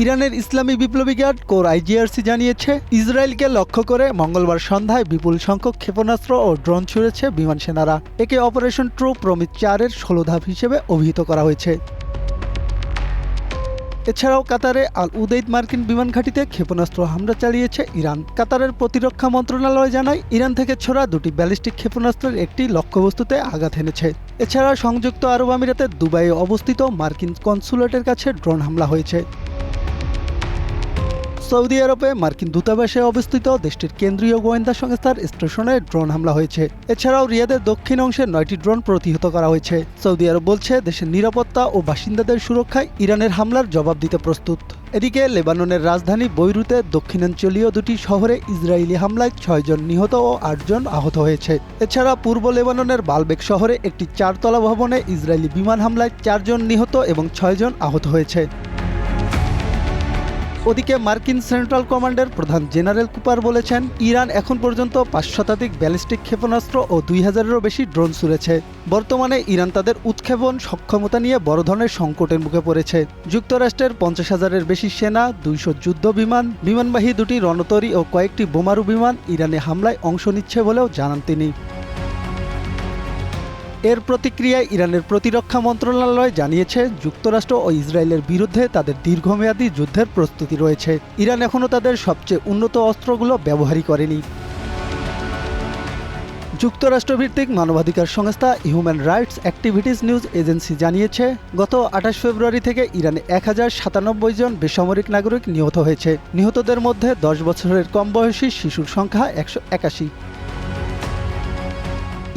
ইরানের ইসলামী বিপ্লবী guard corps আইজিআরসি জানিয়েছে, ইসরায়েলকে লক্ষ্য করে মঙ্গলবার সন্ধ্যায় বিপুল সংখ্যক ক্ষেপণাস্ত্র ও ড্রোন ছুড়েছে বিমান সেনারা। একে অপারেশন ট্রু প্রমিস 4-এর 16 ধাপ হিসেবে অভিহিত করা হয়েছে। এছাড়াও কাতারে আল উদেইদ মার্কিন বিমান ঘাঁটিতে ক্ষেপণাস্ত্র হামলা চালিয়েছে ইরান। কাতারের প্রতিরক্ষা মন্ত্রণালয় জানায়, ইরান থেকে ছোড়া দুটি ব্যালিস্টিক ক্ষেপণাস্ত্রের একটি লক্ষ্যবস্তুতে আঘাত এনেছে। এছাড়া সংযুক্ত আরব আমিরাতের দুবাইয়ে অবস্থিত মার্কিন কনসুলেটের কাছে ড্রোন হামলা হয়েছে। সৌদি আরবে মার্কিন দূতাবাসে অবস্থিত দেশটির কেন্দ্রীয় গোয়েন্দা সংস্থার স্টেশনে ড্রোন হামলা হয়েছে। এছাড়াও রিয়াদের দক্ষিণ অংশে 9টি ড্রোন প্রতিহত করা হয়েছে। সৌদি আরব বলছে, দেশের নিরাপত্তা ও বাসিন্দাদের সুরক্ষায় ইরানের হামলার জবাব দিতে প্রস্তুত। এদিকে লেবাননের রাজধানী বৈরুতে দক্ষিণাঞ্চলীয় দুটি শহরে ইসরায়েলি হামলায় 6 জন নিহত ও 8 জন আহত হয়েছে। এছাড়া পূর্ব লেবাননের বালবেক শহরে একটি 4তলা ভবনে ইসরায়েলি বিমান হামলায় 4 জন নিহত এবং 6 জন আহত হয়েছে। ওদিকে মার্কিন সেন্ট্রাল কমান্ডের প্রধান জেনারেল কুপার বলেছেন, ইরান এখন পর্যন্ত 5 শতাধিক ব্যালিস্টিক ক্ষেপণাস্ত্র ও 2000-এরও বেশি ড্রোন ছুড়েছে। বর্তমানে ইরান তাদের উৎক্ষেপণ সক্ষমতা নিয়ে বড় ধরনের সংকটের মুখে পড়েছে। যুক্তরাষ্ট্রের 50,000-এর বেশি সেনা, 200 যুদ্ধ বিমান, বিমানবাহী 2টি রণতরী ও কয়েকটি বোমারু বিমান ইরানে হামলায় অংশ নিচ্ছে বলেও জানান তিনি। এর প্রতিক্রিয়ায় ইরানের প্রতিরক্ষা মন্ত্রণালয় জানিয়েছে, যুক্তরাষ্ট্র ও ইসরায়েলের বিরুদ্ধে তাদের দীর্ঘমেয়াদী যুদ্ধের প্রস্তুতি রয়েছে। ইরান এখনও তাদের সবচেয়ে উন্নত অস্ত্রগুলো ব্যবহারই করেনি। যুক্তরাষ্ট্রভিত্তিক মানবাধিকার সংস্থা human rights activities news agency জানিয়েছে, গত 28 ফেব্রুয়ারি থেকে ইরানে 1097 জন বেসামরিক নাগরিক নিহত হয়েছে। নিহতদের মধ্যে 10 বছরের কম বয়সী শিশুর সংখ্যা 181।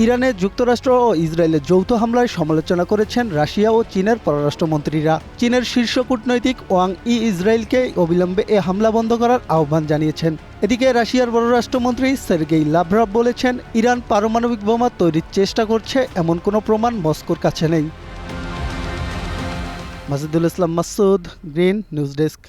ইরানে যুক্তরাষ্ট্র ও ইসরায়েলের যৌথ হামলায় সমালোচনা করেছেন রাশিয়া ও চীনের পররাষ্ট্রমন্ত্রীরা। চীনের শীর্ষ কূটনৈতিক ওয়াং ইসরায়েলকে অবিলম্বে এ হামলা বন্ধ করার আহ্বান জানিয়েছেন। এদিকে রাশিয়ার পররাষ্ট্রমন্ত্রী সের্গেই লাভরভ বলেছেন, ইরান পারমাণবিক বোমা তৈরির চেষ্টা করছে এমন কোনো প্রমাণ মস্কোর কাছে নেই। মাজিদুল ইসলাম মাসুদ, গ্রিন নিউজ ডেস্ক।